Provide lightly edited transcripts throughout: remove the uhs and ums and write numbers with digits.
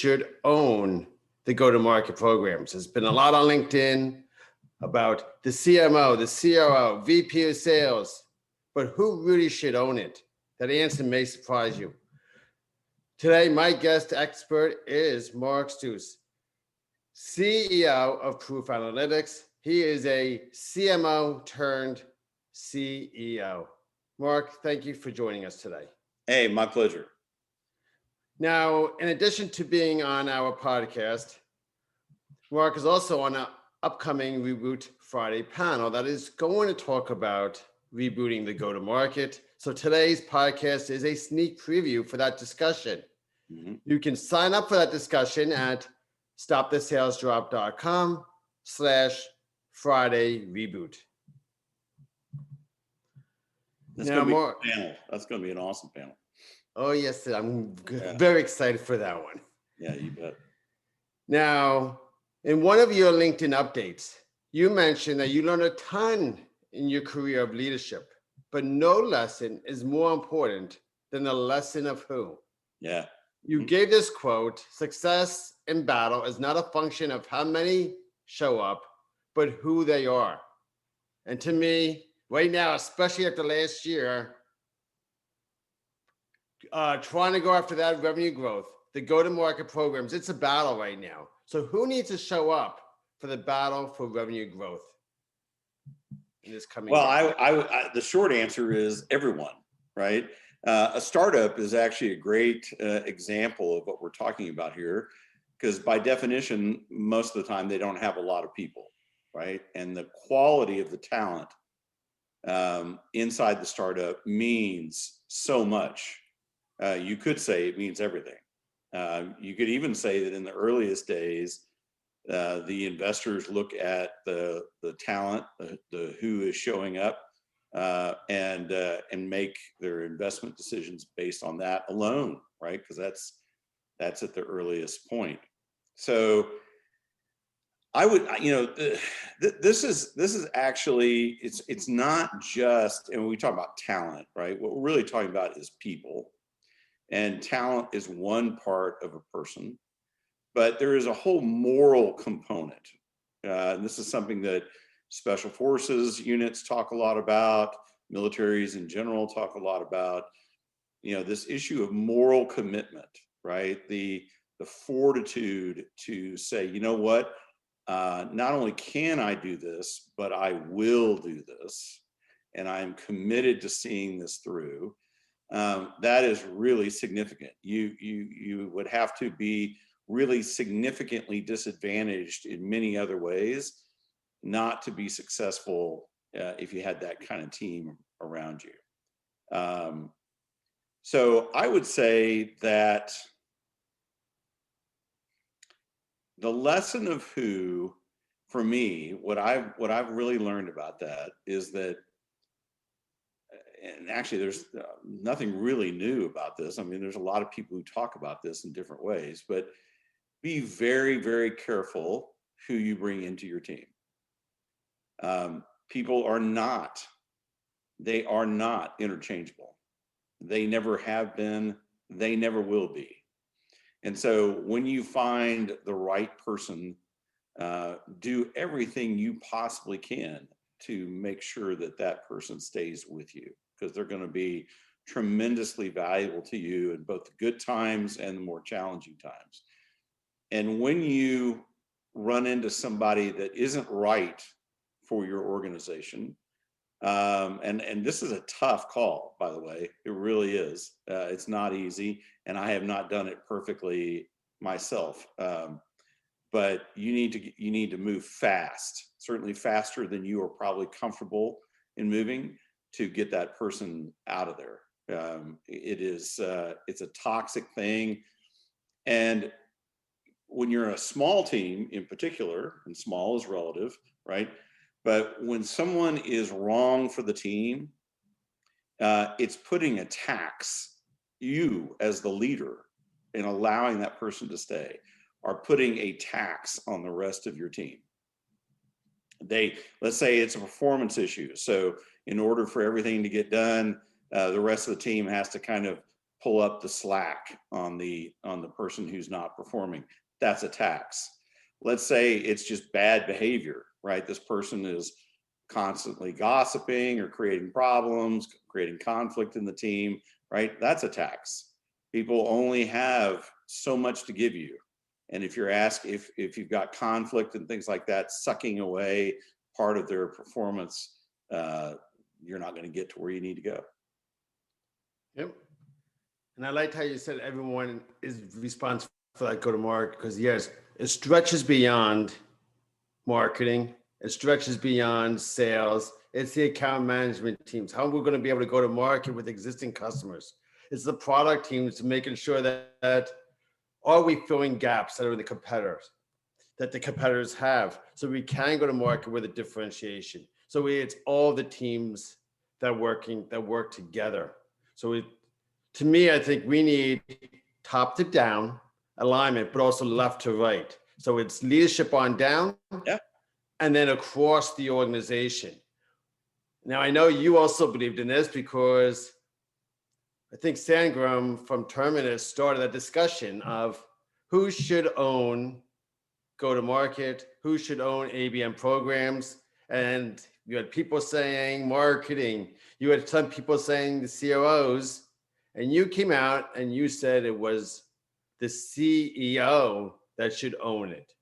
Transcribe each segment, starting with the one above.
should own the go-to-market programs? There's been a lot on LinkedIn about the CMO, the CRO, VP of sales, but who really should own it? That answer may surprise you. Today, my guest expert is Mark Stouse, CEO of Proof Analytics. He is a CMO turned CEO. Mark, thank you for joining us today. Hey, my pleasure. Now, in addition to being on our podcast, Mark is also on an upcoming Reboot Friday panel that is going to talk about rebooting the go-to-market. So today's podcast is a sneak preview for that discussion. Mm-hmm. You can sign up for that discussion at stopthesalesdrop.com/Friday reboot. That's going to be a panel. That's going to be an awesome panel. Oh, yes, I'm very excited for that one. Yeah, you bet. Now, in one of your LinkedIn updates, you mentioned that you learned a ton in your career of leadership, but no lesson is more important than the lesson of who. Yeah. You gave this quote: success in battle is not a function of how many show up, but who they are. And to me, right now, especially after last year, trying to go after that revenue growth, the go-to-market programs, it's a battle right now. So who needs to show up for the battle for revenue growth in this coming year? Well, the short answer is everyone, right? A startup is actually a great example of what we're talking about here, because by definition, most of the time they don't have a lot of people, right? And the quality of the talent inside the startup means so much. You could say it means everything. You could even say that in the earliest days, the investors look at the talent, the who is showing up, and make their investment decisions based on that alone, right? Because that's at the earliest point. So I would, this is actually, it's not just, and when we talk about talent, right? What we're really talking about is people, and talent is one part of a person, but there is a whole moral component. And this is something that special forces units talk a lot about, militaries in general talk a lot about, this issue of moral commitment, right? The fortitude to say, you know what, not only can I do this, but I will do this, and I'm committed to seeing this through. That is really significant. You would have to be really significantly disadvantaged in many other ways not to be successful if you had that kind of team around you. So I would say that the lesson of who, for me, what I've really learned about that is that, and actually there's nothing really new about this. I mean, there's a lot of people who talk about this in different ways, but be very, very careful who you bring into your team. People are not interchangeable. They never have been, they never will be. And so when you find the right person, do everything you possibly can to make sure that that person stays with you, because they're going to be tremendously valuable to you in both the good times and the more challenging times. And when you run into somebody that isn't right for your organization, and this is a tough call, by the way, it really is. It's not easy, and I have not done it perfectly myself. But you need to move fast, certainly faster than you are probably comfortable in moving, to get that person out of there. It's a toxic thing, and when you're a small team in particular, and small is relative, right? But when someone is wrong for the team, it's putting a tax, you as the leader, in allowing that person to stay, are putting a tax on the rest of your team. Let's say it's a performance issue. So in order for everything to get done, the rest of the team has to kind of pull up the slack on the person who's not performing. That's a tax. Let's say it's just bad behavior, right? This person is constantly gossiping or creating problems, creating conflict in the team, right? That's a tax. People only have so much to give you. And if you're asked if you've got conflict and things like that, sucking away part of their performance, you're not going to get to where you need to go. Yep. And I liked how you said everyone is responsible for that go-to-market, because yes, it stretches beyond marketing. It stretches beyond sales. It's the account management teams. How we're going to be able to go to market with existing customers. It's the product teams making sure that are we filling gaps that are in the competitors, that the competitors have, so we can go to market with a differentiation. So it's all the teams that work together. So to me, I think we need top to down alignment, but also left to right. So it's leadership on down, yeah, and then across the organization. Now, I know you also believed in this, because I think Sangram from Terminus started a discussion of who should own go-to-market, who should own ABM programs. And you had people saying marketing, you had some people saying the CROs, and you came out and you said it was the CEO that should own it,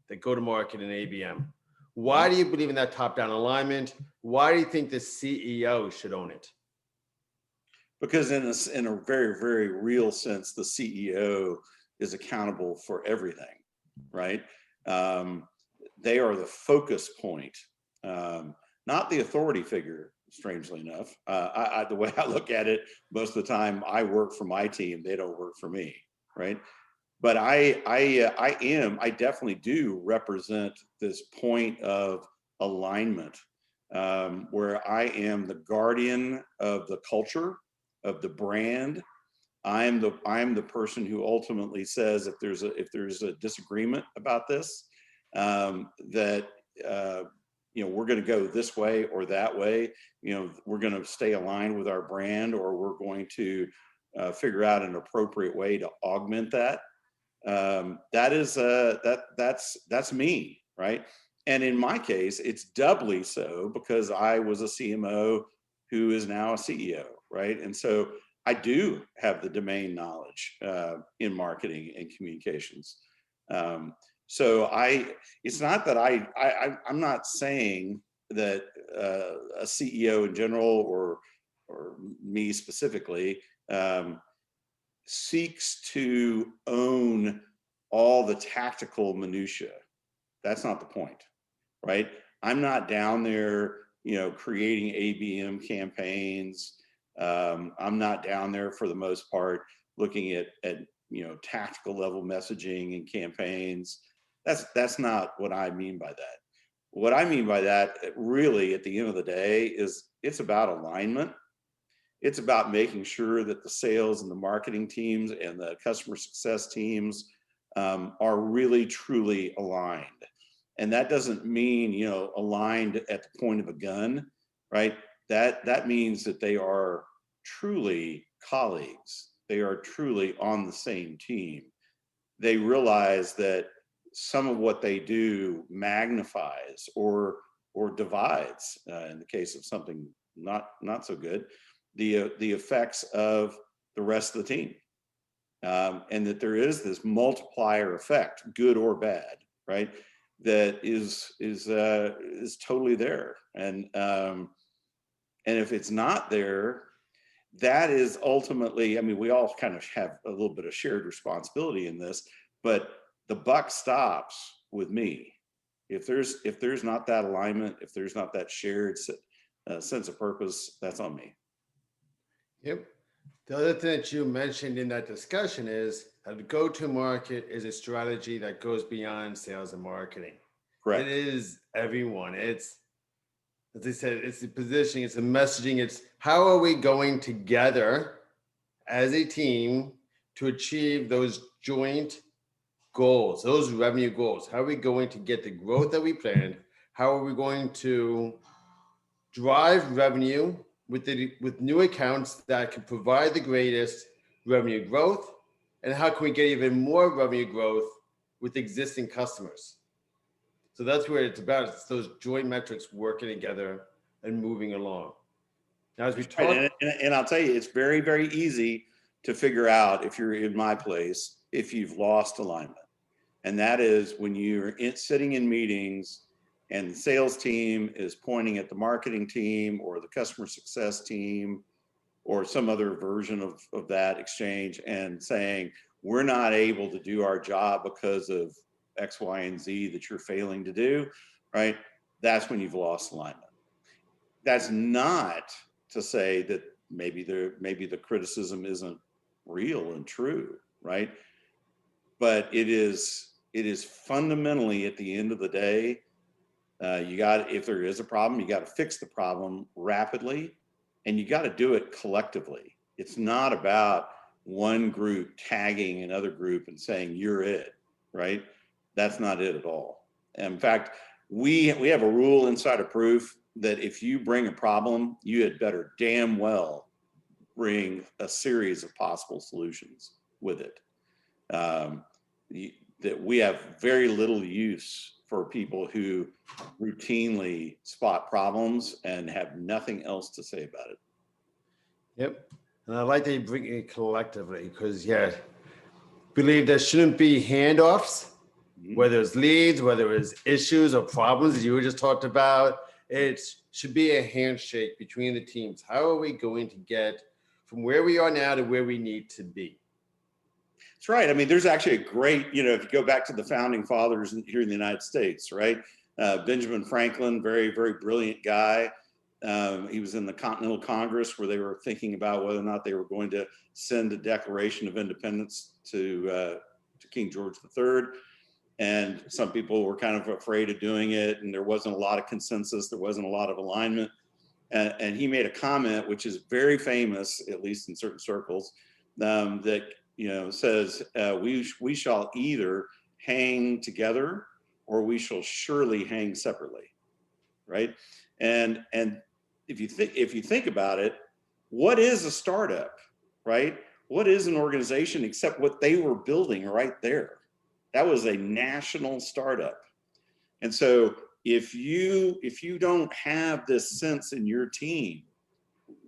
the go-to-market in ABM. Why do you believe in that top-down alignment? Why do you think the CEO should own it? Because in a very, very real sense, the CEO is accountable for everything, right? They are the focus point, not the authority figure, strangely enough. The way I look at it, most of the time I work for my team, they don't work for me, right? But I definitely do represent this point of alignment, where I am the guardian of the culture, of the brand. I'm the person who ultimately says if there's a disagreement about this, that we're going to go this way or that way. We're going to stay aligned with our brand, or we're going to figure out an appropriate way to augment that. That's me, right? And in my case, it's doubly so because I was a CMO who is now a CEO, right? And so I do have the domain knowledge in marketing and communications. So it's not that I'm not saying that a CEO in general or me specifically seeks to own all the tactical minutia. That's not the point, right? I'm not down there, creating ABM campaigns. I'm not down there for the most part looking at tactical level messaging and campaigns. That's not what I mean by that. What I mean by that, really, at the end of the day, is it's about alignment. It's about making sure that the sales and the marketing teams and the customer success teams are really truly aligned. And that doesn't mean, aligned at the point of a gun, right? That means that they are truly colleagues. They are truly on the same team. They realize that some of what they do magnifies or divides, in the case of something not so good, the effects of the rest of the team. And that there is this multiplier effect, good or bad, right? That is totally there. And if it's not there, that is ultimately, we all kind of have a little bit of shared responsibility in this, but the buck stops with me. If there's not that alignment, if there's not that shared sense of purpose, that's on me. Yep. The other thing that you mentioned in that discussion is that the go-to-market is a strategy that goes beyond sales and marketing. Correct. It is everyone. It's, as I said, it's the positioning, it's the messaging, it's how are we going together as a team to achieve those joint goals, those revenue goals? How are we going to get the growth that we planned? How are we going to drive revenue with new accounts that can provide the greatest revenue growth, and how can we get even more revenue growth with existing customers? So that's where it's about. It's those joint metrics working together and moving along. Now, as we talk, and I'll tell you, it's very, very easy to figure out, if you're in my place, if you've lost alignment. And that is when you're sitting in meetings and the sales team is pointing at the marketing team or the customer success team or some other version of that exchange and saying, we're not able to do our job because of X, Y, and Z that you're failing to do, right? That's when you've lost alignment. That's not to say that maybe the criticism isn't real and true, right? But it is fundamentally, at the end of the day, if there is a problem, you got to fix the problem rapidly, and you got to do it collectively. It's not about one group tagging another group and saying you're it, right? That's not it at all. In fact, we have a rule inside of Proof that if you bring a problem, you had better damn well bring a series of possible solutions with it. That we have very little use for people who routinely spot problems and have nothing else to say about it. Yep. And I like that you bring it collectively because, believe there shouldn't be handoffs, whether it's leads, whether it's issues or problems that you were just talked about. It should be a handshake between the teams. How are we going to get from where we are now to where we need to be? That's right. I mean, there's actually a great, if you go back to the founding fathers here in the United States, right? Benjamin Franklin, very, very brilliant guy. He was in the Continental Congress where they were thinking about whether or not they were going to send a Declaration of Independence to King George III. And some people were kind of afraid of doing it, and there wasn't a lot of consensus. There wasn't a lot of alignment. And he made a comment, which is very famous, at least in certain circles, that says, we shall either hang together or we shall surely hang separately, right? And if you think about it, what is a startup, right? What is an organization except what they were building right there? That was a national startup. And so if you don't have this sense in your team,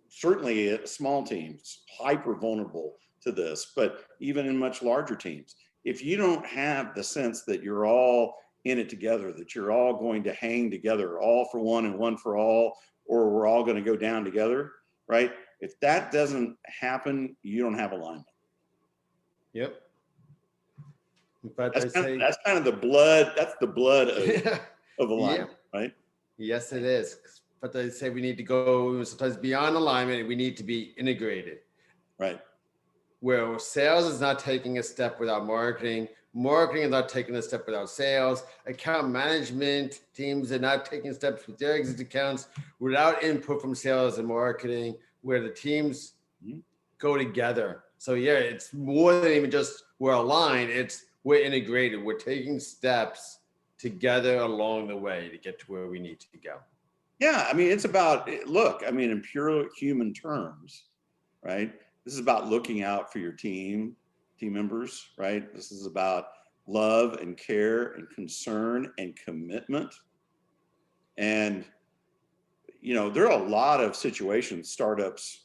certainly small teams, hyper vulnerable to this, but even in much larger teams, if you don't have the sense that you're all in it together, that you're all going to hang together, all for one and one for all, or we're all going to go down together, right? If that doesn't happen, you don't have alignment. Yep. That's kind of the blood. That's the blood of alignment, right? Yes, it is. But they say we need to go sometimes beyond alignment. We need to be integrated. Right. Where sales is not taking a step without marketing. Marketing is not taking a step without sales. Account management teams are not taking steps with their existing accounts without input from sales and marketing, where the teams go together. So it's more than even just we're aligned. It's we're integrated. We're taking steps together along the way to get to where we need to go. Yeah, I mean, it's about, look, I mean, in pure human terms, right? This is about looking out for your team members, right? This is about love and care and concern and commitment. And, there are a lot of situations, startups,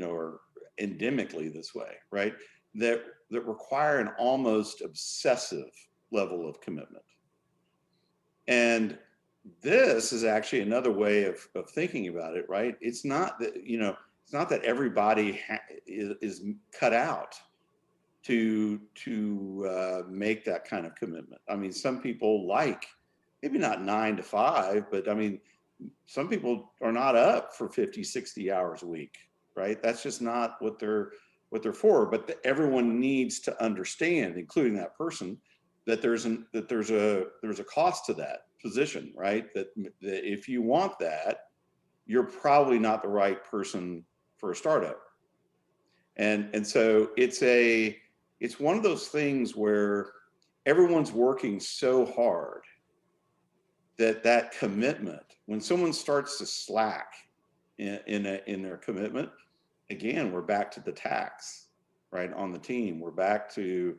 are endemically this way, right? That require an almost obsessive level of commitment. And this is actually another way of thinking about it, right? It's not that, it's not that everybody is cut out to make that kind of commitment. I mean, some people like, maybe not 9 to 5, but I mean, some people are not up for 50, 60 hours a week, right? That's just not what they're for. But everyone needs to understand, including that person, that there's a cost to that position, right? That if you want that, you're probably not the right person for a startup. And so it's one of those things where everyone's working so hard that commitment, when someone starts to slack in their commitment, again, we're back to the tax. right, on the team. We're back to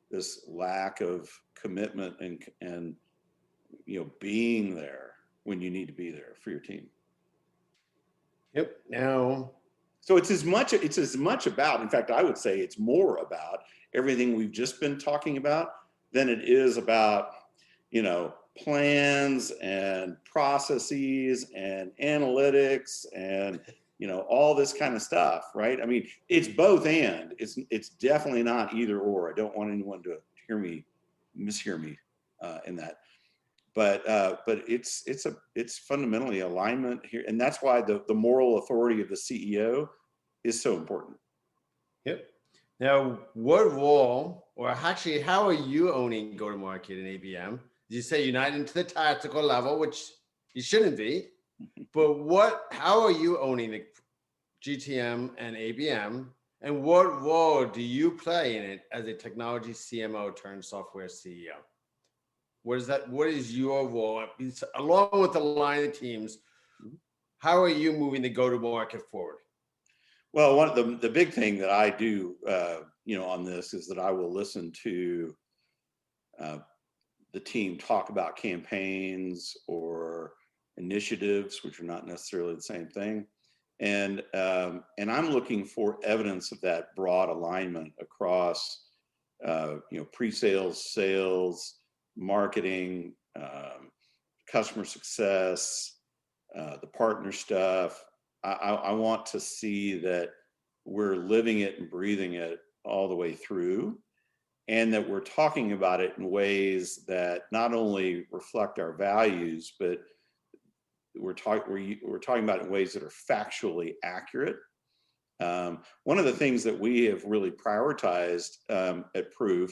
this lack of commitment and being there when you need to be there for your team. Yep. Now, so it's as much about, in fact, I would say it's more about everything we've just been talking about than it is about, plans and processes and analytiks and, all this kind of stuff, right? I mean, it's both and. It's definitely not either or. I don't want anyone to mishear me in that. But it's fundamentally alignment here, and that's why the moral authority of the CEO is so important. Yep. Now, what role, or actually, how are you owning go-to-market in ABM? You say you're not into the tactical level, which you shouldn't be, but how are you owning the GTM and ABM, and what role do you play in it as a technology CMO turned software CEO? What is your role, along with the line of teams? How are you moving the go-to-market forward? Well, one of the big thing that I do, on this is that I will listen to the team talk about campaigns or initiatives, which are not necessarily the same thing, and I'm looking for evidence of that broad alignment across, pre-sales, sales, marketing, customer success, the partner stuff. I want to see that we're living it and breathing it all the way through, and that we're talking about it in ways that not only reflect our values, but we're talking about it in ways that are factually accurate. One of the things that we have really prioritized at Proof,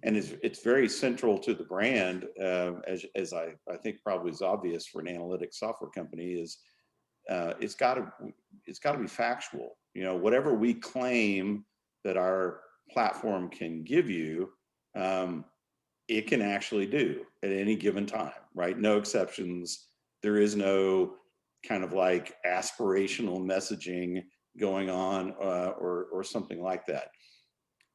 and it's very central to the brand, as I think probably is obvious for an analytics software company, is it's got to be factual. Whatever we claim that our platform can give you, it can actually do at any given time, right? No exceptions. There is no kind of like aspirational messaging going on or something like that.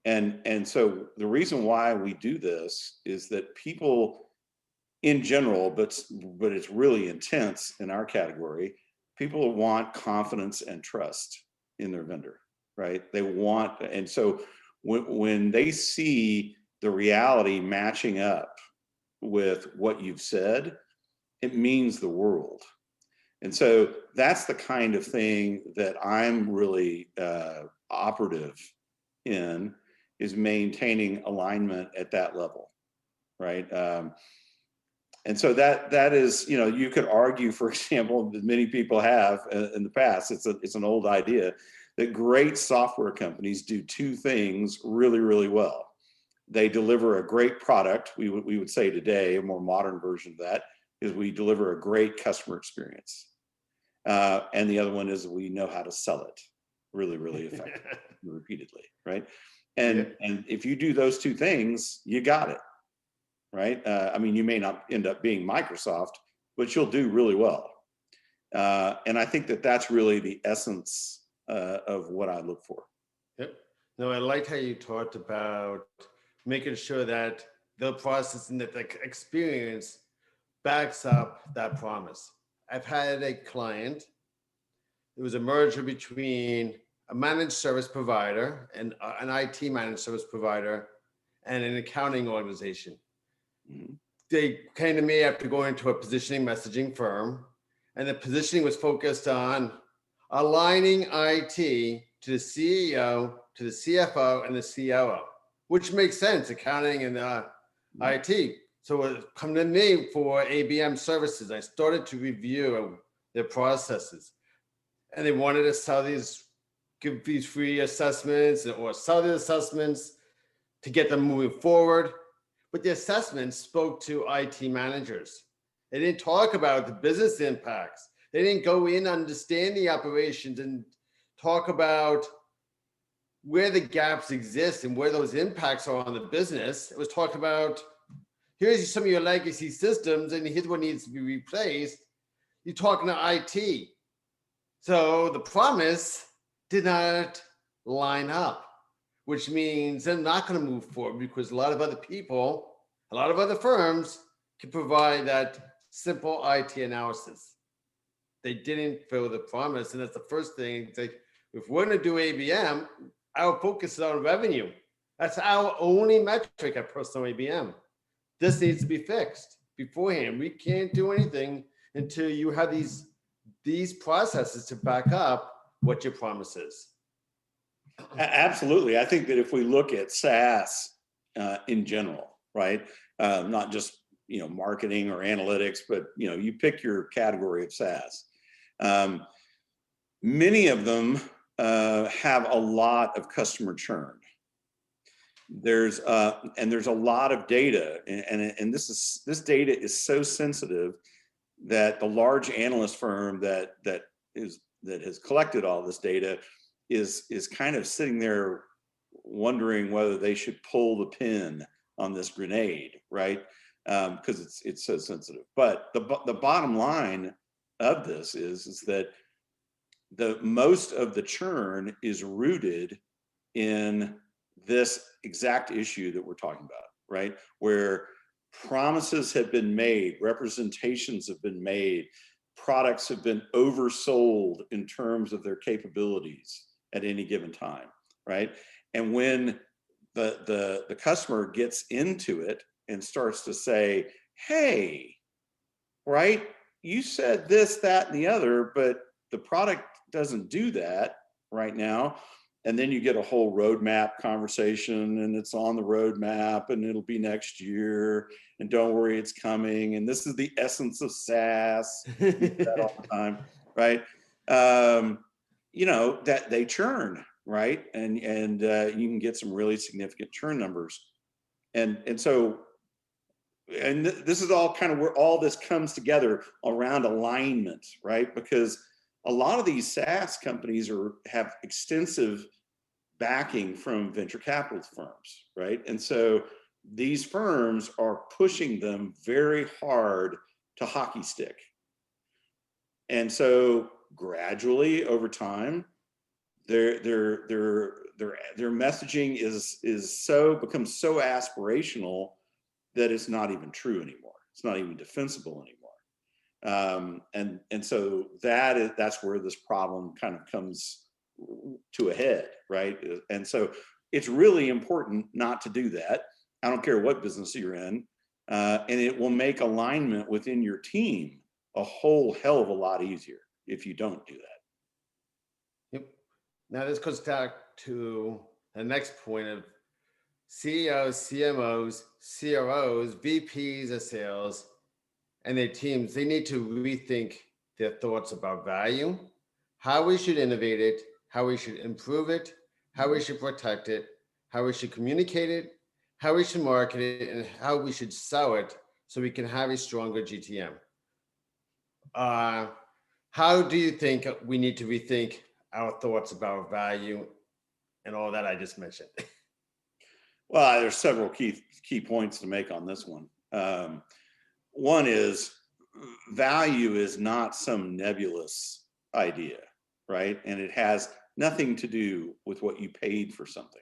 And so the reason why we do this is that people in general, but it's really intense in our category, people want confidence and trust in their vendor, right? And so when they see the reality matching up with what you've said, it means the world. And so that's the kind of thing that I'm really operative in, is maintaining alignment at that level, right? And so that is, you could argue, for example, that many people have in the past, it's an old idea, that great software companies do two things really, really well. They deliver a great product. We would say today, a more modern version of that is we deliver a great customer experience. And the other one is we know how to sell it really, really effectively, repeatedly, right? And if you do those two things, you got it, right? I mean, you may not end up being Microsoft, but you'll do really well. And I think that that's really the essence of what I look for. Yep. No, I liked how you talked about making sure that the process and that the experience backs up that promise. I've had a client, it was a merger between a managed service provider and an IT managed service provider and an accounting organization. Mm-hmm. They came to me after going to a positioning messaging firm, and the positioning was focused on aligning IT to the CEO, to the CFO, and the COO, which makes sense, accounting and IT. So it come to me for ABM services. I started to review their processes, and they wanted to give these free assessments or sell the assessments to get them moving forward. But the assessments spoke to IT managers. They didn't talk about the business impacts. They didn't go in, understand the operations, and talk about where the gaps exist and where those impacts are on the business. It was talk about, here's some of your legacy systems, and here's what needs to be replaced. You're talking to IT. So the promise did not line up which means they're not going to move forward because a lot of other people, a lot of other firms can provide that simple IT analysis. They didn't fill the promise. And that's the first thing. It's like, if we're going to do ABM, our focus is on revenue. That's our only metric at Personal ABM. This needs to be fixed beforehand. We can't do anything until you have these processes to back up what your promise is. Absolutely. I think that if we look at SaaS in general, right, not just marketing or analytics, but you pick your category of SaaS. Many of them have a lot of customer churn. There's a lot of data, and this data is so sensitive that the large analyst firm that has collected all this data is kind of sitting there wondering whether they should pull the pin on this grenade, right? Because it's so sensitive. But the bottom line of this is that the most of the churn is rooted in this exact issue that we're talking about, right? Where promises have been made, representations have been made, products have been oversold in terms of their capabilities at any given time, right? And when the customer gets into it and starts to say, hey, right, you said this, that, and the other, but the product doesn't do that right now. And then you get a whole roadmap conversation, and it's on the roadmap, and it'll be next year, and don't worry, it's coming, and this is the essence of SaaS. That all the time, right? That they churn, right? And you can get some really significant churn numbers, and so this is all kind of where all this comes together around alignment, right? Because a lot of these SaaS companies have extensive backing from venture capital firms, right? And so these firms are pushing them very hard to hockey stick. And so gradually over time, their messaging becomes so aspirational that it's not even true anymore. It's not even defensible anymore. And so that's where this problem kind of comes to a head, right? And so it's really important not to do that. I don't care what business you're in, and it will make alignment within your team a whole hell of a lot easier if you don't do that. Yep. Now this goes back to the next point of CEOs, CMOs, CROs, VPs of sales, and their teams. They need to rethink their thoughts about value, how we should innovate it, how we should improve it, how we should protect it, how we should communicate it, how we should market it, and how we should sell it so we can have a stronger GTM. How do you think we need to rethink our thoughts about value and all that I just mentioned? Well, there's several key points to make on this one. One is value is not some nebulous idea, right? And it has nothing to do with what you paid for something.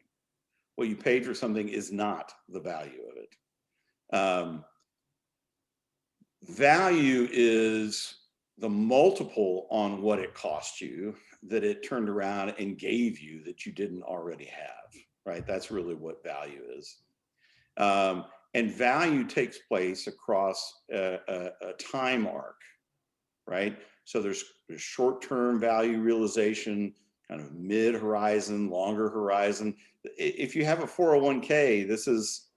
What you paid for something is not the value of it. Value is the multiple on what it cost you that it turned around and gave you that you didn't already have, right? That's really what value is. And value takes place across a time arc, right? So there's short-term value realization, kind of mid-horizon, longer horizon. If you have a 401k, this is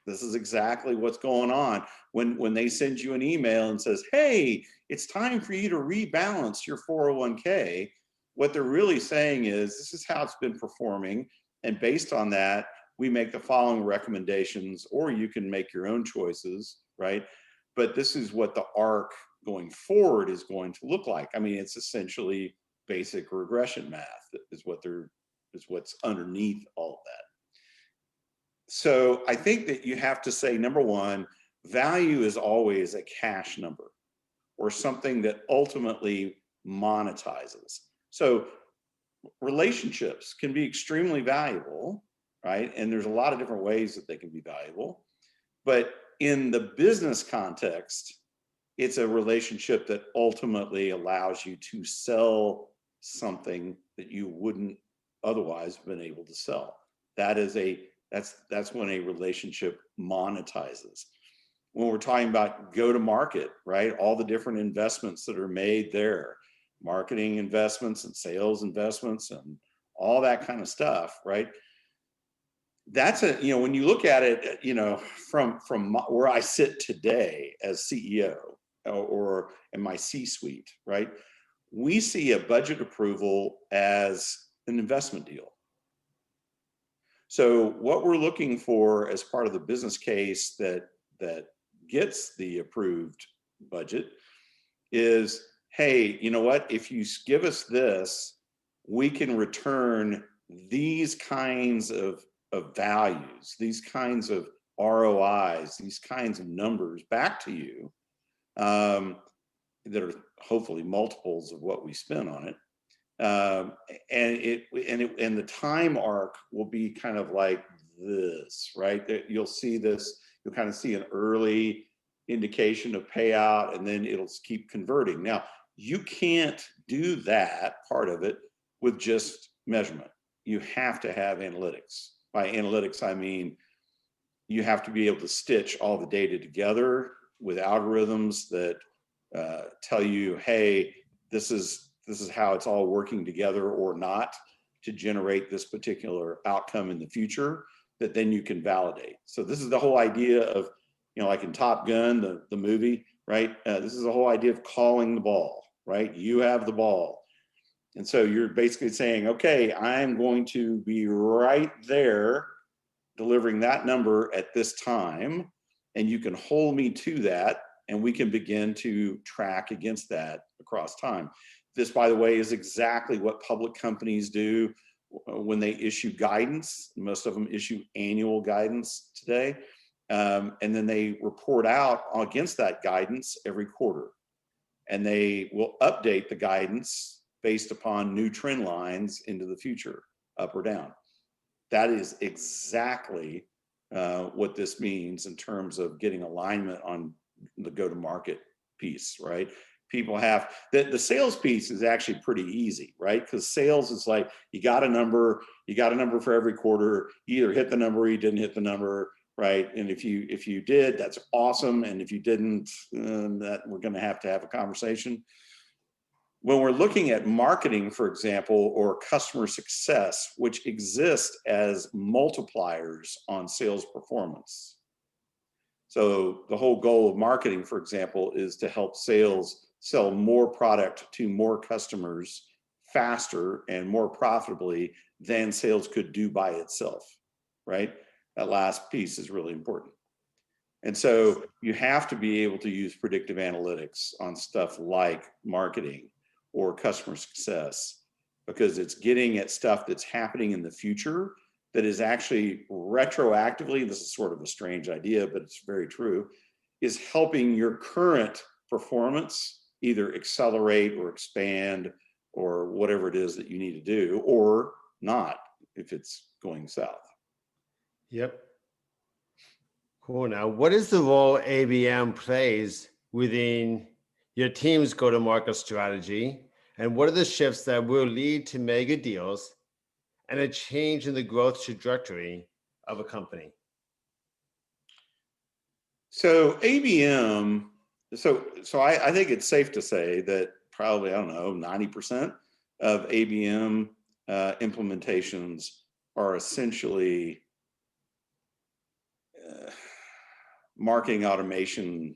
exactly what's going on. When they send you an email and says, hey, it's time for you to rebalance your 401k, what they're really saying is, this is how it's been performing. And based on that, we make the following recommendations, or you can make your own choices, right? But this is what the arc going forward is going to look like. I mean, it's essentially basic regression math is what's underneath all of that. So I think that you have to say, number one, value is always a cash number or something that ultimately monetizes. So relationships can be extremely valuable, right? And there's a lot of different ways that they can be valuable. But in the business context, it's a relationship that ultimately allows you to sell something that you wouldn't otherwise have been able to sell. That's when a relationship monetizes. When we're talking about go to market, right? All the different investments that are made there, marketing investments and sales investments and all that kind of stuff, right? That's when you look at it, from where I sit today as CEO or in my C-suite, right? We see a budget approval as an investment deal. So what we're looking for as part of the business case that gets the approved budget is, hey, you know what? If you give us this, we can return these kinds of values, these kinds of ROIs, these kinds of numbers back to you that are hopefully multiples of what we spent on it. And the time arc will be kind of like this, right? You'll see this, you'll kind of see an early indication of payout, and then it'll keep converting. Now, you can't do that part of it with just measurement. You have to have analytics. By analytics, I mean, you have to be able to stitch all the data together with algorithms that tell you, hey, this is how it's all working together or not to generate this particular outcome in the future that then you can validate. So this is the whole idea of, like in Top Gun, the movie, right? This is the whole idea of calling the ball, right? You have the ball. And so you're basically saying, okay, I'm going to be right there delivering that number at this time, and you can hold me to that, and we can begin to track against that across time. This, by the way, is exactly what public companies do when they issue guidance. Most of them issue annual guidance today. And then they report out against that guidance every quarter. And they will update the guidance based upon new trend lines into the future, up or down. That is exactly what this means in terms of getting alignment on the go-to-market piece, right? People have the sales piece is actually pretty easy, right? Because sales is like, you got a number for every quarter. You either hit the number or you didn't hit the number, right? And if you did, that's awesome. And if you didn't, that we're going to have a conversation. When we're looking at marketing, for example, or customer success, which exist as multipliers on sales performance. So the whole goal of marketing, for example, is to help sales sell more product to more customers faster and more profitably than sales could do by itself, right? That last piece is really important. And so you have to be able to use predictive analytics on stuff like marketing or customer success, because it's getting at stuff that's happening in the future that is actually retroactively, this is sort of a strange idea, but it's very true, is helping your current performance either accelerate or expand or whatever it is that you need to do, or not if it's going south. Yep. Cool. Now, what is the role ABM plays within your team's go-to-market strategy? And what are the shifts that will lead to mega deals and a change in the growth trajectory of a company? So ABM, so I think it's safe to say that probably, 90% of ABM implementations are essentially marketing automation,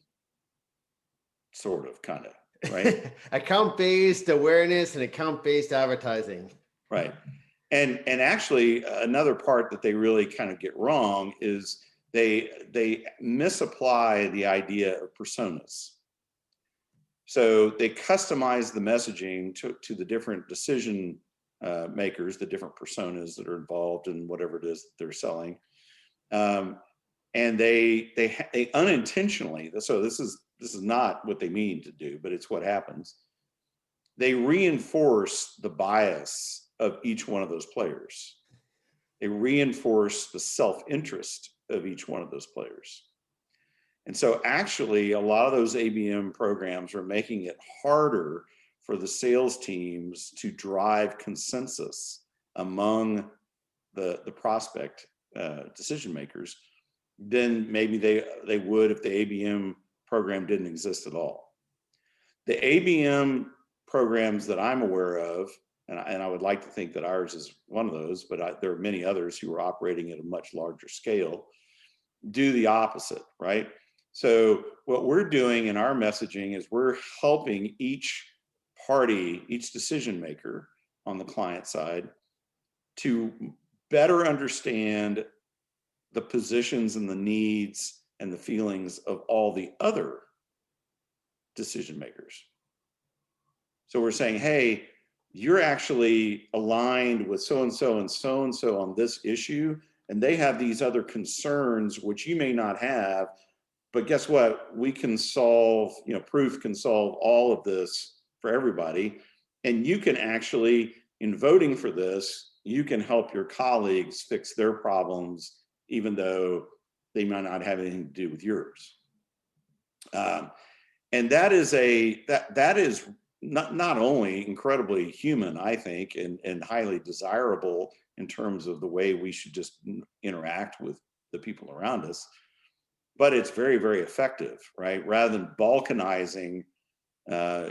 kind of, right? Account-based awareness and account-based advertising. Right. And actually another part that they really kind of get wrong is they misapply the idea of personas. So they customize the messaging to the different decision makers, the different personas that are involved in whatever it is that they're selling. And they unintentionally, so this is not what they mean to do, but it's what happens. They reinforce the bias of each one of those players. they reinforce the self-interest of each one of those players. And so actually a lot of those ABM programs are making it harder for the sales teams to drive consensus among the prospect decision makers than maybe they would if the ABM program didn't exist at all. The ABM programs that I'm aware of, and I would like to think that ours is one of those, but there are many others who are operating at a much larger scale, do the opposite, right? So what we're doing in our messaging is we're helping each party, each decision maker on the client side to better understand the positions and the needs and the feelings of all the other decision makers. So we're saying, hey, you're actually aligned with so-and-so and so-and-so on this issue, and they have these other concerns which you may not have, but guess what? We can solve, proof can solve all of this for everybody. And you can actually, in voting for this, you can help your colleagues fix their problems, even though they might not have anything to do with yours. And that is that is not only incredibly human, I think, and highly desirable in terms of the way we should just interact with the people around us, but it's very, very effective, right? Rather than balkanizing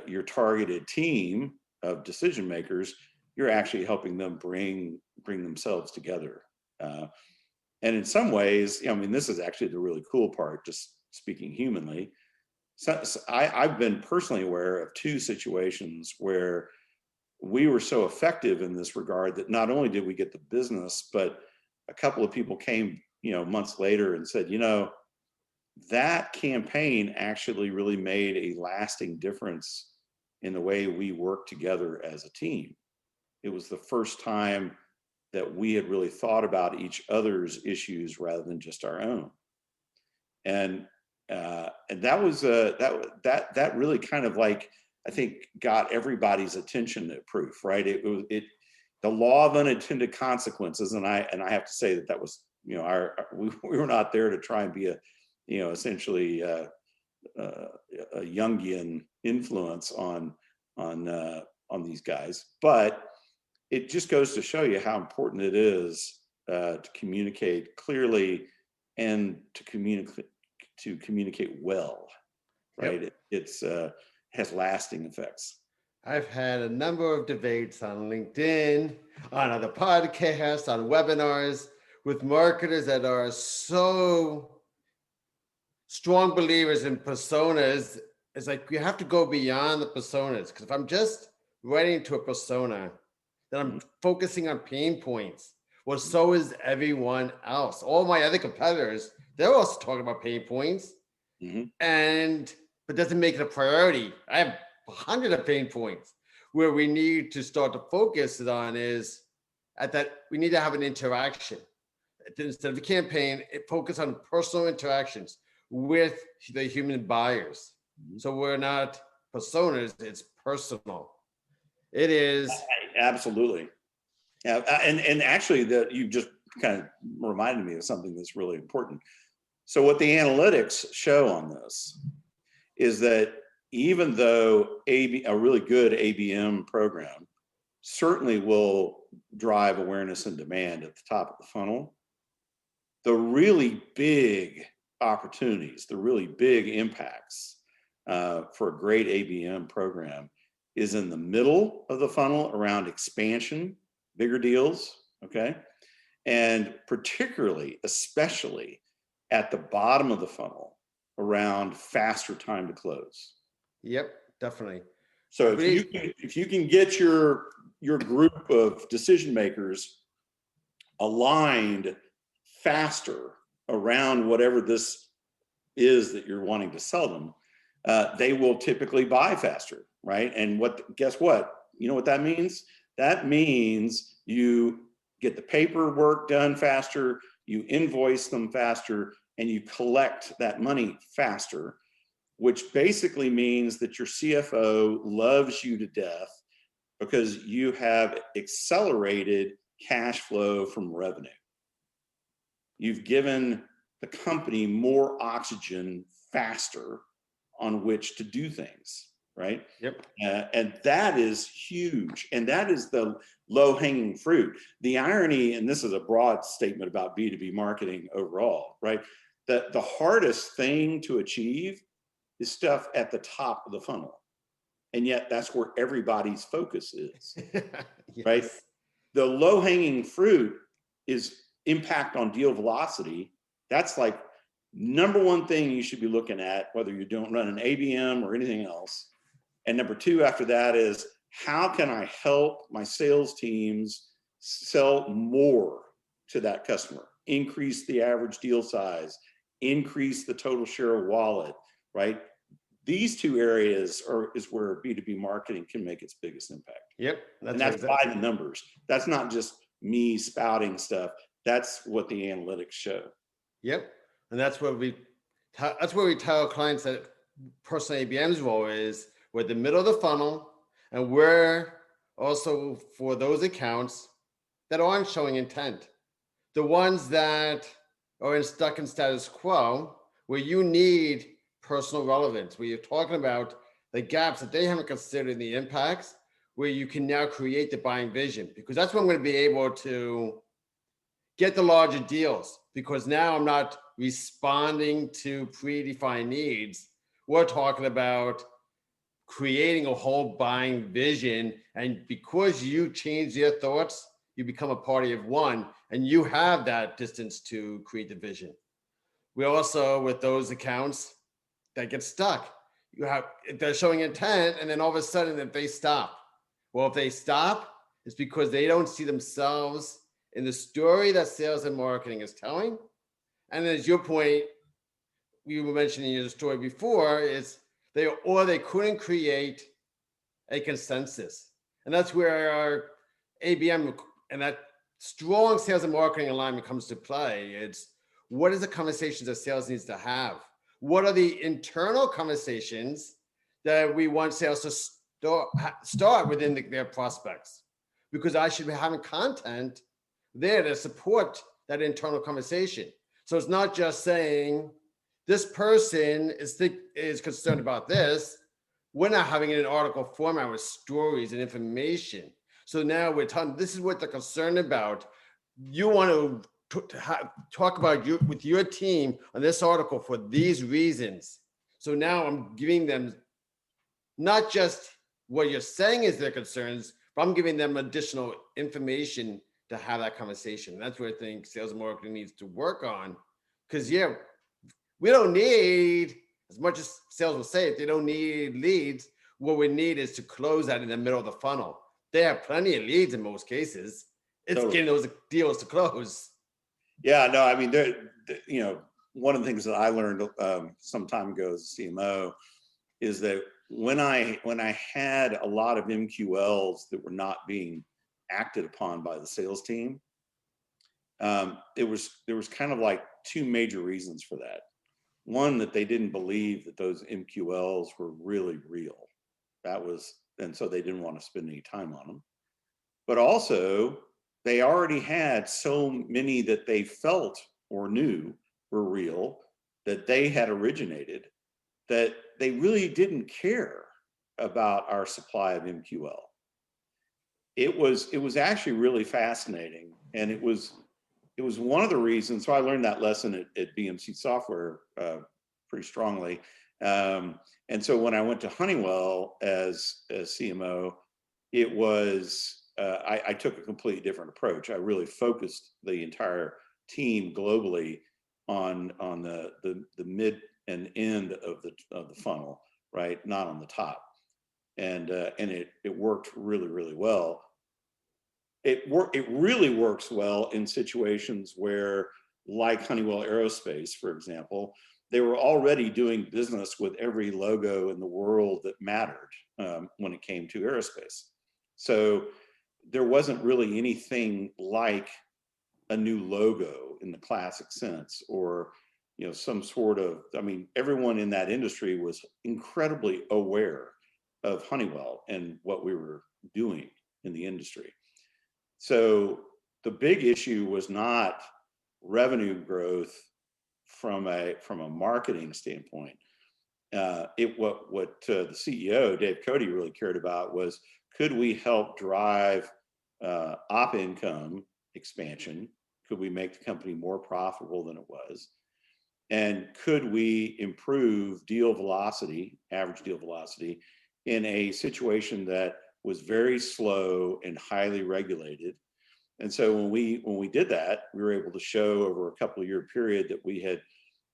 your targeted team of decision makers, you're actually helping them bring themselves together. And in some ways, this is actually the really cool part, just speaking humanly. So I've been personally aware of two situations where we were so effective in this regard that not only did we get the business, but a couple of people came, months later and said, that campaign actually really made a lasting difference in the way we work together as a team. It was the first time that we had really thought about each other's issues rather than just our own. And that was that really kind of like, I think, got everybody's attention at proof, right? The law of unintended consequences, and I have to say that was, we were not there to try and be essentially a Jungian influence on these guys, but it just goes to show you how important it is to communicate clearly and to communicate well, right? Yep. It has lasting effects. I've had a number of debates on LinkedIn, on other podcasts, on webinars with marketers that are so strong believers in personas. It's like you have to go beyond the personas, because if I'm just writing to a persona, then I'm focusing on pain points. Well, so is everyone else. All my other competitors, they're also talking about pain points, but doesn't make it a priority. I have 100 of pain points. Where we need to start to focus it on is we need to have an interaction. Instead of a campaign, focus on personal interactions with the human buyers. So we're not personas, it's personal. It is. Absolutely. Yeah. And actually you just kind of reminded me of something that's really important. So what the analytics show on this is that even though a really good ABM program certainly will drive awareness and demand at the top of the funnel, the really big opportunities, the really big impacts for a great ABM program is in the middle of the funnel around expansion, bigger deals, okay? And especially at the bottom of the funnel around faster time to close. Yep, definitely. So if you can get your group of decision makers aligned faster around whatever this is that you're wanting to sell them, they will typically buy faster, right? And guess what? You know what that means? That means you get the paperwork done faster, you invoice them faster, and you collect that money faster, which basically means that your CFO loves you to death because you have accelerated cash flow from revenue. you've given the company more oxygen faster on which to do things, right? Yep. And that is huge. And that is the low-hanging fruit. The irony, and this is a broad statement about B2B marketing overall, right? The hardest thing to achieve is stuff at the top of the funnel. And yet that's where everybody's focus is, Yes. right? The low-hanging fruit is impact on deal velocity. That's like number one thing you should be looking at, whether you don't run an ABM or anything else. And number two after that is, how can I help my sales teams sell more to that customer, increase the average deal size, increase the total share of wallet, right? These two areas is where B2B marketing can make its biggest impact. Yep. And that's by the numbers. That's not just me spouting stuff. That's what the analytics show. Yep. And that's where we tell clients that personal ABM's role is, we're the middle of the funnel, and we're also for those accounts that aren't showing intent, the ones that are stuck in status quo, where you need personal relevance, where you're talking about the gaps that they haven't considered in the impacts, where you can now create the buying vision, because that's when I'm going to be able to get the larger deals, because now I'm not responding to predefined needs. We're talking about creating a whole buying vision. And because you change their thoughts, you become a party of one, and you have that distance to create the vision. We also, with those accounts that get stuck, they're showing intent, and then all of a sudden if they stop. Well, if they stop, it's because they don't see themselves in the story that sales and marketing is telling. And as your point, you were mentioning in your story before, is they couldn't create a consensus. And that's where our ABM and that strong sales and marketing alignment comes to play. It's, what is the conversations that sales needs to have? What are the internal conversations that we want sales to start within their prospects? Because I should be having content there to support that internal conversation. So it's not just saying this person is concerned about this. We're not having it in article format with stories and information. So now we're talking, this is what they're concerned about. You want to talk about with your team on this article for these reasons. So now I'm giving them not just what you're saying is their concerns, but I'm giving them additional information to have that conversation. That's where I think sales and marketing needs to work on. Because we don't need, as much as sales will say it, they don't need leads. What we need is to close that in the middle of the funnel. They have plenty of leads in most cases. It's Totally. getting those deals to close. Yeah, no, I mean, one of the things that I learned some time ago as a CMO is that when I had a lot of MQLs that were not being acted upon by the sales team, there was kind of like two major reasons for that. One, that they didn't believe that those MQLs were really real. And so they didn't want to spend any time on them. But also, they already had so many that they felt or knew were real, that they had originated, that they really didn't care about our supply of MQL. It was actually really fascinating, and it was one of the reasons. So I learned that lesson at BMC Software pretty strongly. And so when I went to Honeywell as CMO, it was I took a completely different approach. I really focused the entire team globally on the mid and end of the funnel, right? Not on the top. And it worked really, really well. It really works well in situations where, like Honeywell Aerospace, for example, they were already doing business with every logo in the world that mattered when it came to aerospace. So there wasn't really anything like a new logo in the classic sense, or some sort of, I mean, everyone in that industry was incredibly aware of Honeywell and what we were doing in the industry. So the big issue was not revenue growth from a marketing standpoint. What the CEO Dave Cote really cared about was, could we help drive op income expansion? Could we make the company more profitable than it was? And could we improve deal velocity, average deal velocity, in a situation that was very slow and highly regulated? And so when we did that, we were able to show over a couple of year period that we had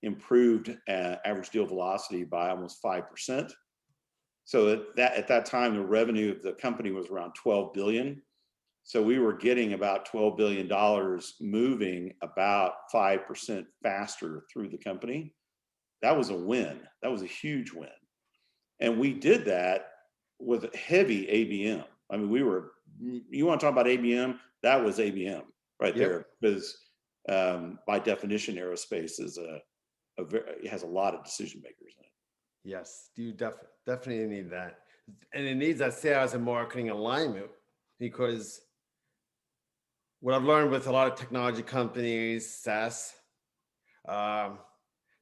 improved average deal velocity by almost 5%. So at that time, the revenue of the company was around 12 billion. So we were getting about $12 billion moving about 5% faster through the company. That was a win. That was a huge win. And we did that with heavy ABM. I mean, you want to talk about ABM? That was ABM right there, because by definition, aerospace is it has a lot of decision makers in it. Yes, you definitely need that. And it needs that sales and marketing alignment, because what I've learned with a lot of technology companies, SaaS, the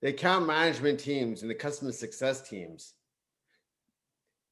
account management teams and the customer success teams,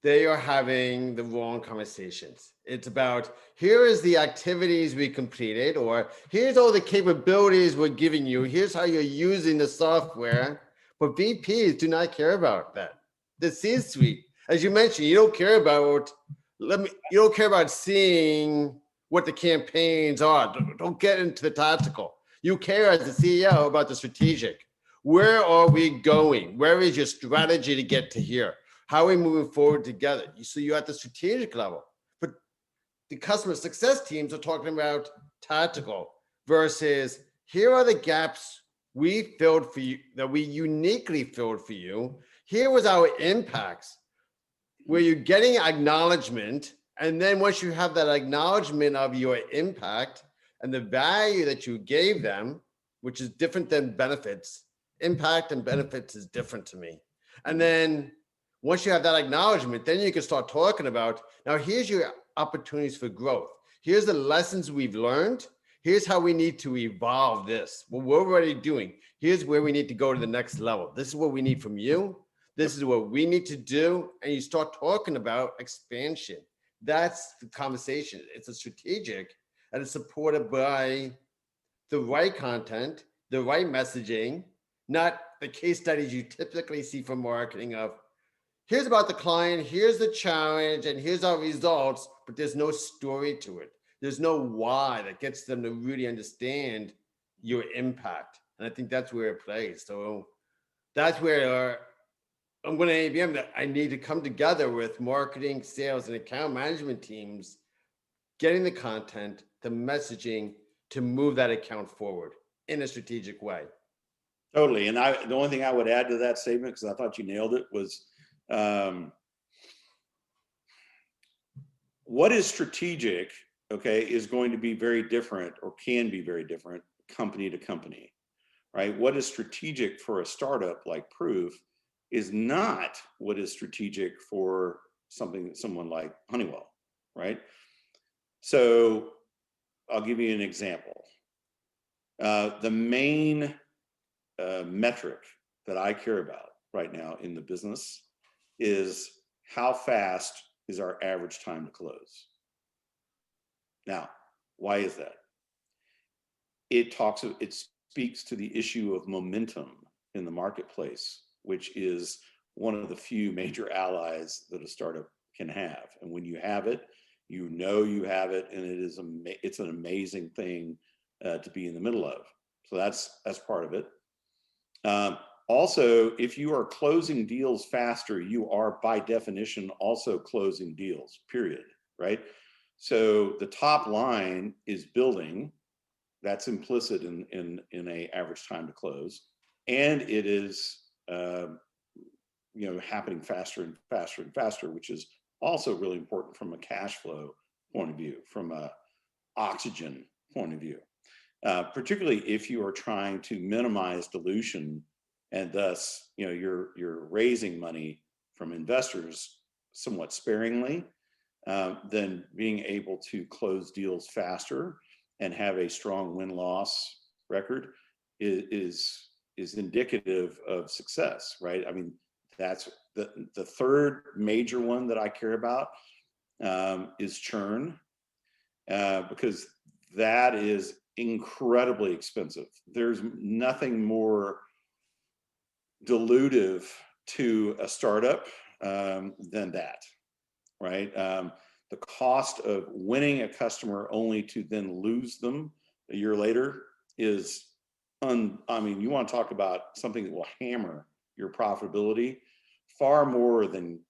they are having the wrong conversations. It's about, here is the activities we completed, or here's all the capabilities we're giving you. Here's how you're using the software. But VPs do not care about that. The C-suite, as you mentioned, you don't care about, you don't care about seeing what the campaigns are. Don't get into the tactical. You care as the CEO about the strategic. Where are we going? Where is your strategy to get to here? How are we moving forward together? So you're at the strategic level, but the customer success teams are talking about tactical versus, here are the gaps we filled for you, that we uniquely filled for you. Here was our impacts, where you're getting acknowledgement. And then once you have that acknowledgement of your impact and the value that you gave them, which is different than benefits, impact and benefits is different to me. And then once you have that acknowledgement, then you can start talking about, now here's your opportunities for growth. Here's the lessons we've learned. Here's how we need to evolve this. What we're already doing. Here's where we need to go to the next level. This is what we need from you. This is what we need to do. And you start talking about expansion. That's the conversation. It's a strategic, and it's supported by the right content, the right messaging, not the case studies you typically see from marketing of, here's about the client, here's the challenge, and here's our results, but there's no story to it. There's no why that gets them to really understand your impact. And I think that's where it plays. So that's where I'm going to ABM, that I need to come together with marketing, sales, and account management teams, getting the content, the messaging to move that account forward in a strategic way. Totally. And the only thing I would add to that statement, because I thought you nailed it, was what is strategic, okay, is going to be very different, or can be very different company to company, right? What is strategic for a startup like Proof is not what is strategic for someone like Honeywell, right? So I'll give you an example. The main metric that I care about right now in the business is, how fast is our average time to close? Now, why is that? It speaks to the issue of momentum in the marketplace, which is one of the few major allies that a startup can have. And when you have it, you know you have it, and it's an amazing thing to be in the middle of. So that's part of it. Also, if you are closing deals faster, you are by definition also closing deals, period, right? So the top line is building. That's implicit in a average time to close, and it is happening faster and faster and faster, which is also really important from a cash flow point of view, from a oxygen point of view, particularly if you are trying to minimize dilution, and thus you're raising money from investors somewhat sparingly. Then being able to close deals faster and have a strong win-loss record is indicative of success, right? I mean, that's the third major one that I care about is churn, because that is incredibly expensive. There's nothing more dilutive to a startup than that, right? The cost of winning a customer only to then lose them a year later is, I mean, you want to talk about something that will hammer your profitability far more than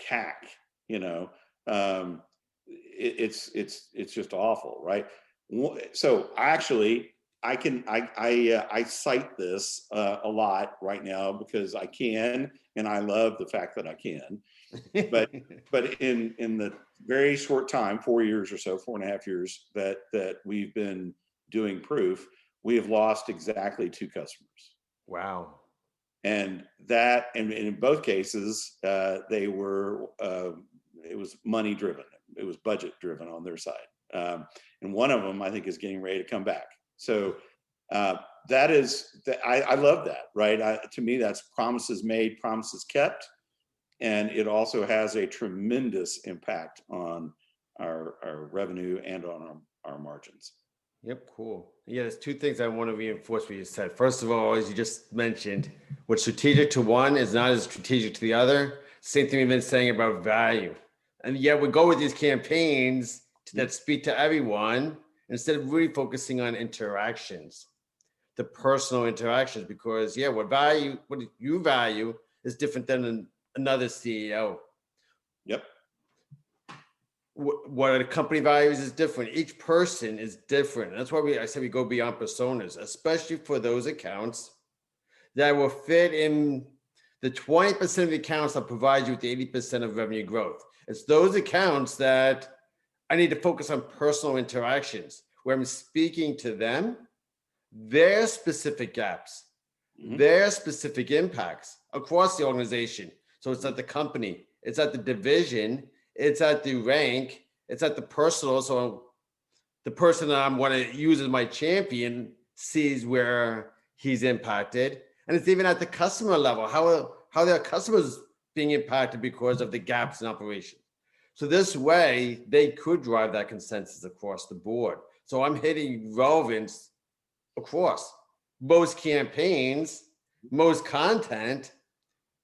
CAC, you know. It's just awful, right? So actually, I cite this a lot right now because I can, and I love the fact that I can. But in the very short time, 4 years or so, 4.5 years that we've been doing Proof, we have lost exactly 2 customers. Wow. And that, and in both cases, they were, it was money driven. It was budget driven on their side. And one of them, I think, is getting ready to come back. So that is, I love that, right? To me, that's promises made, promises kept. And it also has a tremendous impact on our revenue and on our margins. Yep, cool. Yeah, there's 2 things I want to reinforce what you said. First of all, as you just mentioned, what's strategic to one is not as strategic to the other. Same thing we've been saying about value. And yet we go with these campaigns that speak to everyone instead of really focusing on interactions, the personal interactions, because what you value is different than another CEO. Yep. What a company values is different. Each person is different. That's why I said we go beyond personas, especially for those accounts that will fit in the 20% of the accounts that provide you with the 80% of revenue growth. It's those accounts that I need to focus on personal interactions where I'm speaking to them, their specific gaps, their specific impacts across the organization. So it's at the company, it's at the division, it's at the rank, it's at the personal. So the person that I'm going to use as my champion sees where he's impacted. And it's even at the customer level, how their customers being impacted because of the gaps in operation. So this way, they could drive that consensus across the board. So I'm hitting relevance across. Most campaigns, most content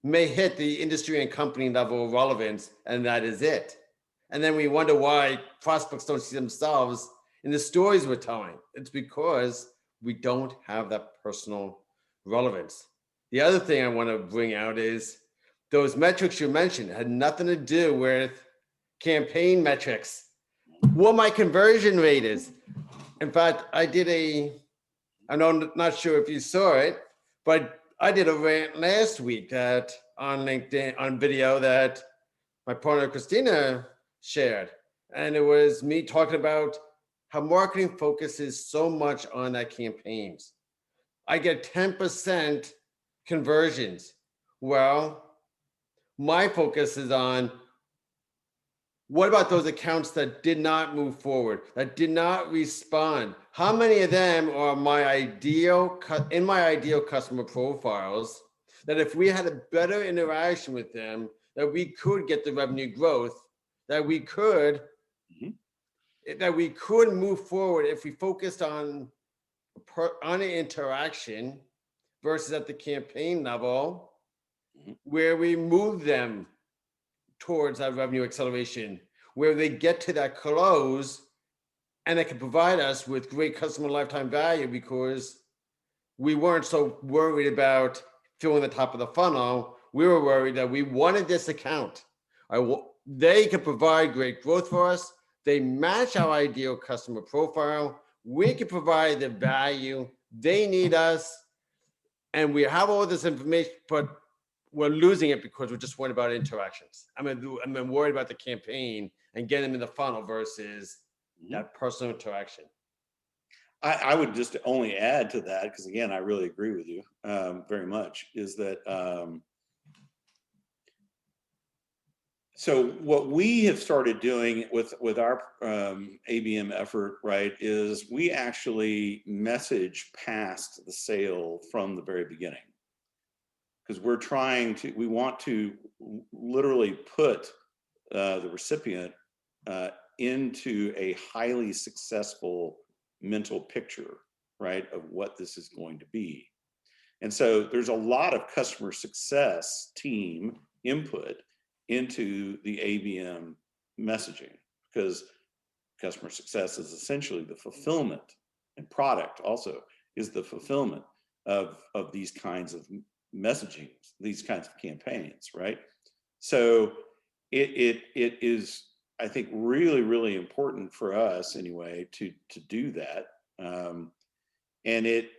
may hit the industry and company level of relevance, and that is it. And then we wonder why prospects don't see themselves in the stories we're telling. It's because we don't have that personal relevance. The other thing I want to bring out is those metrics you mentioned had nothing to do with campaign metrics. What my conversion rate is. In fact, I'm not sure if you saw it, but I did a rant last week that on LinkedIn, on video that my partner Christina shared. And it was me talking about how marketing focuses so much on that campaigns. I get 10% conversions. Well, my focus is on what about those accounts that did not move forward, that did not respond? How many of them are in my ideal customer profiles that if we had a better interaction with them, that we could get the revenue growth, that we could move forward if we focused on an interaction versus at the campaign level, where we move them towards that revenue acceleration, where they get to that close and it can provide us with great customer lifetime value because we weren't so worried about filling the top of the funnel. We were worried that we wanted this account. They could provide great growth for us. They match our ideal customer profile. We can provide the value. They need us. And we have all this information, but we're losing it because we're just worried about interactions. I'm worried about the campaign and getting them in the funnel versus that personal interaction. I would just only add to that, because again, I really agree with you very much, is that So what we have started doing with our ABM effort, right, is we actually message past the sale from the very beginning, because we want to literally put the recipient into a highly successful mental picture, right, of what this is going to be. And so there's a lot of customer success team input into the ABM messaging, because customer success is essentially the fulfillment, and product also is the fulfillment of these kinds of messaging, these kinds of campaigns, right? So it is, I think, really, really important for us anyway to do that. And it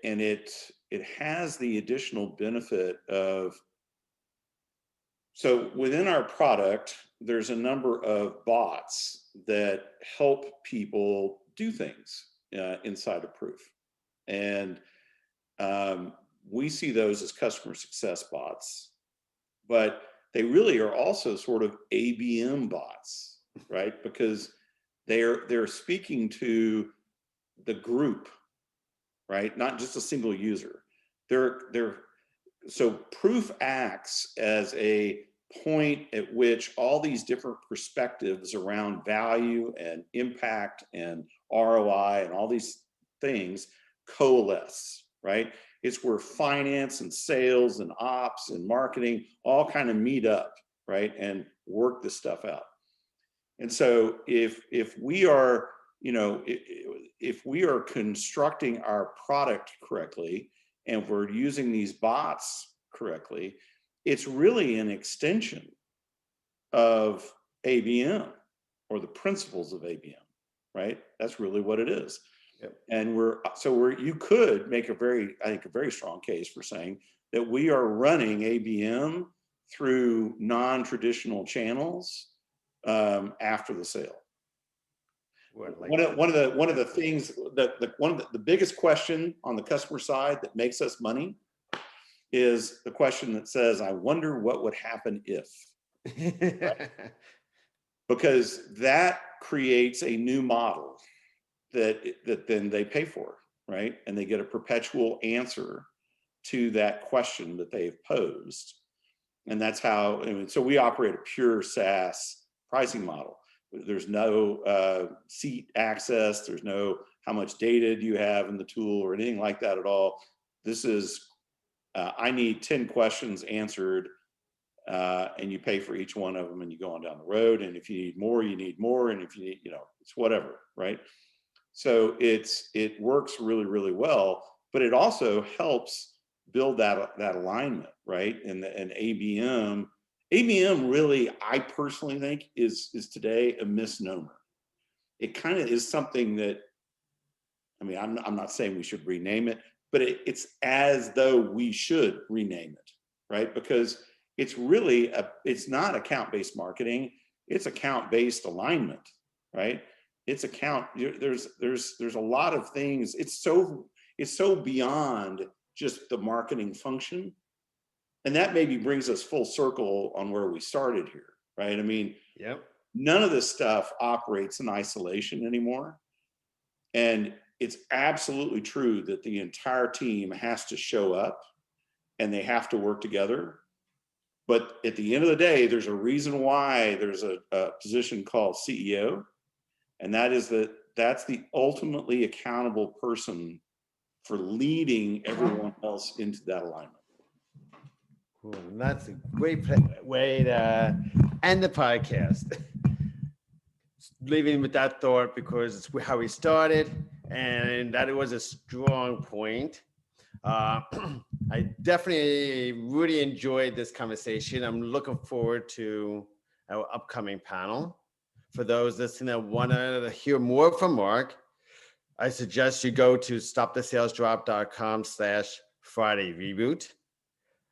has the additional benefit of, so within our product, there's a number of bots that help people do things inside of Proof. And we see those as customer success bots, but they really are also sort of ABM bots, right? Because they're speaking to the group, right? Not just a single user. So Proof acts as a point at which all these different perspectives around value and impact and ROI and all these things coalesce, right? It's where finance and sales and ops and marketing all kind of meet up, right? And work this stuff out. And so if we are, if we are constructing our product correctly, and we're using these bots correctly, it's really an extension of ABM, or the principles of ABM, right? That's really what it is. Yep. And you could make a very strong case for saying that we are running ABM through non-traditional channels after the sale. One of the things the biggest question on the customer side that makes us money is the question that says, I wonder what would happen if. Right? Because that creates a new model that then they pay for, right? And they get a perpetual answer to that question that they've posed. And that's how, so we operate a pure SaaS pricing model. There's no seat access. There's no how much data do you have in the tool or anything like that at all. This is, I need 10 questions answered, and you pay for each one of them, and you go on down the road. And if you need more, you need more. And if you need, it's whatever, right? So it works really, really well, but it also helps build that alignment, right? And ABM really, I personally think, is today a misnomer. It kind of is something that, I'm not saying we should rename it, but it's as though we should rename it, right? Because it's really it's not account-based marketing, it's account-based alignment, right? It's there's a lot of things. It's so beyond just the marketing function. And that maybe brings us full circle on where we started here, right? Yep. None of this stuff operates in isolation anymore. And it's absolutely true that the entire team has to show up and they have to work together. But at the end of the day, there's a reason why there's a position called CEO. And that's the ultimately accountable person for leading everyone else into that alignment. Cool. And that's a great way to end the podcast. Leaving with that thought, because it's how we started, and that it was a strong point. I definitely really enjoyed this conversation. I'm looking forward to our upcoming panel. For those listening that want to hear more from Mark, I suggest you go to stopthesalesdrop.com/Friday reboot.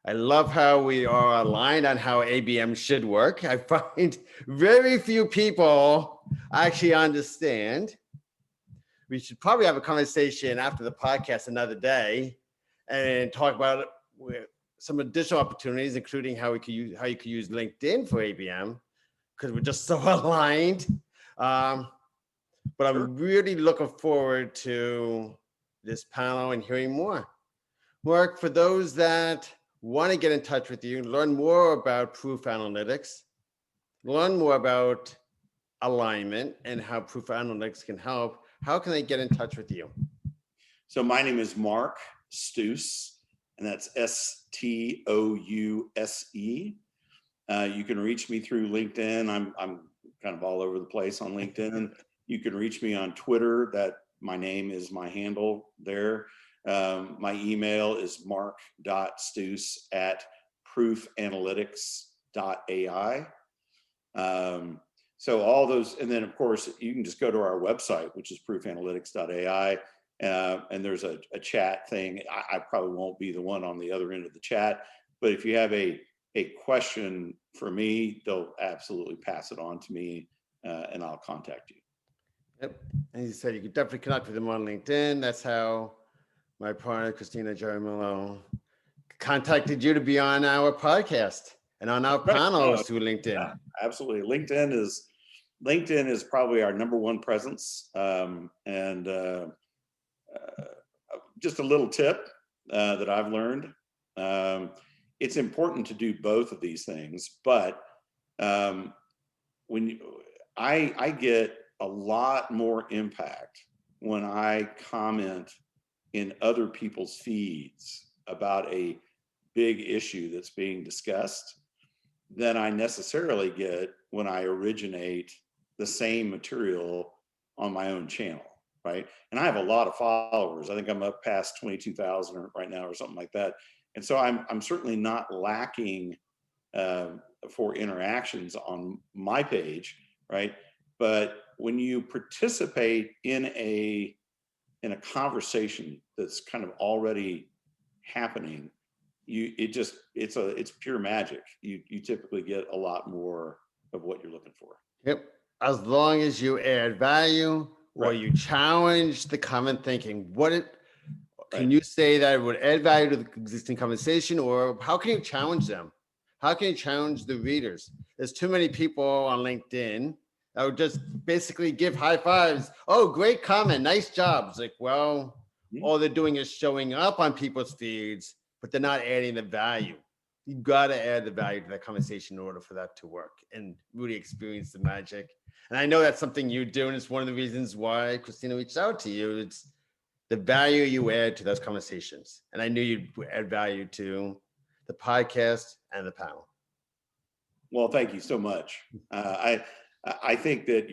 I love how we are aligned on how ABM should work. I find very few people actually understand. We should probably have a conversation after the podcast another day and talk about some additional opportunities, including how you could use LinkedIn for ABM. because we're just so aligned. But I'm really looking forward to this panel and hearing more. Mark, for those that want to get in touch with you, learn more about proof analytics, learn more about alignment and how proof analytics can help, how can they get in touch with you? So my name is Mark Stouse, and that's Stouse. You can reach me through LinkedIn. I'm kind of all over the place on LinkedIn. You can reach me on Twitter. That my name is my handle there. My email is mark.stouse@proofanalytics.ai. So all those, and then of course you can just go to our website, which is proofanalytics.ai. And there's a chat thing. I probably won't be the one on the other end of the chat, but if you have a question for me, they'll absolutely pass it on to me, and I'll contact you. Yep. And you said you could definitely connect with them on LinkedIn. That's how my partner, Christina Jaramillo, contacted you to be on our podcast and on our panels through LinkedIn. Yeah, absolutely. LinkedIn is probably our number one presence. And just a little tip that I've learned. It's important to do both of these things, but I get a lot more impact when I comment in other people's feeds about a big issue that's being discussed than I necessarily get when I originate the same material on my own channel, right? And I have a lot of followers. I think I'm up past 22,000 right now or something like that. And so I'm certainly not lacking for interactions on my page, right? But when you participate in a conversation that's kind of already happening, it's pure magic. You typically get a lot more of what you're looking for. Yep. As long as you add value or Right. you challenge the common thinking, can Right. you say that it would add value to the existing conversation, or how can you challenge them? How can you challenge the readers? There's too many people on LinkedIn that would just basically give high fives. Oh, great comment. Nice job. It's like, well, all they're doing is showing up on people's feeds, but they're not adding the value. You got to add the value to that conversation in order for that to work and really experience the magic. And I know that's something you do, and it's one of the reasons why Christina reached out to you. It's the value you add to those conversations. And I knew you'd add value to the podcast and the panel. Well, thank you so much. I think that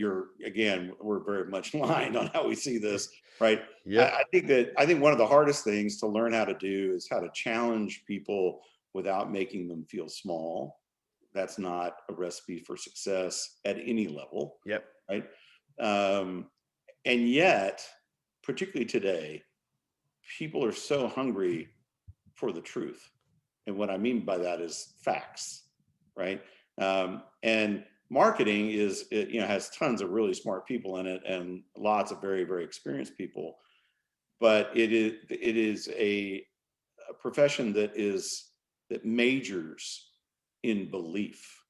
we're very much aligned on how we see this, right? Yeah. I think one of the hardest things to learn how to do is how to challenge people without making them feel small. That's not a recipe for success at any level. Yep. Right. And yet, particularly today, people are so hungry for the truth. And what I mean by that is facts, right? And marketing has tons of really smart people in it and lots of very, very experienced people. But it is a profession that majors in belief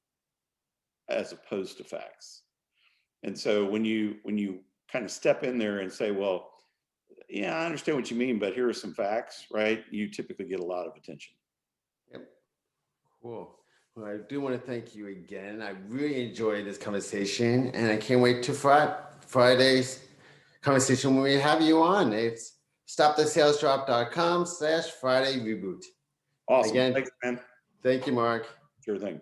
as opposed to facts. And so when you kind of step in there and say, well, yeah, I understand what you mean, but here are some facts, right? You typically get a lot of attention. Yep. Cool. Well, I do want to thank you again. I really enjoyed this conversation, and I can't wait to Friday's conversation when we have you on. It's stopthesalesdrop.com/Friday reboot. Awesome. Again, thanks, man. Thank you, Mark. Sure thing.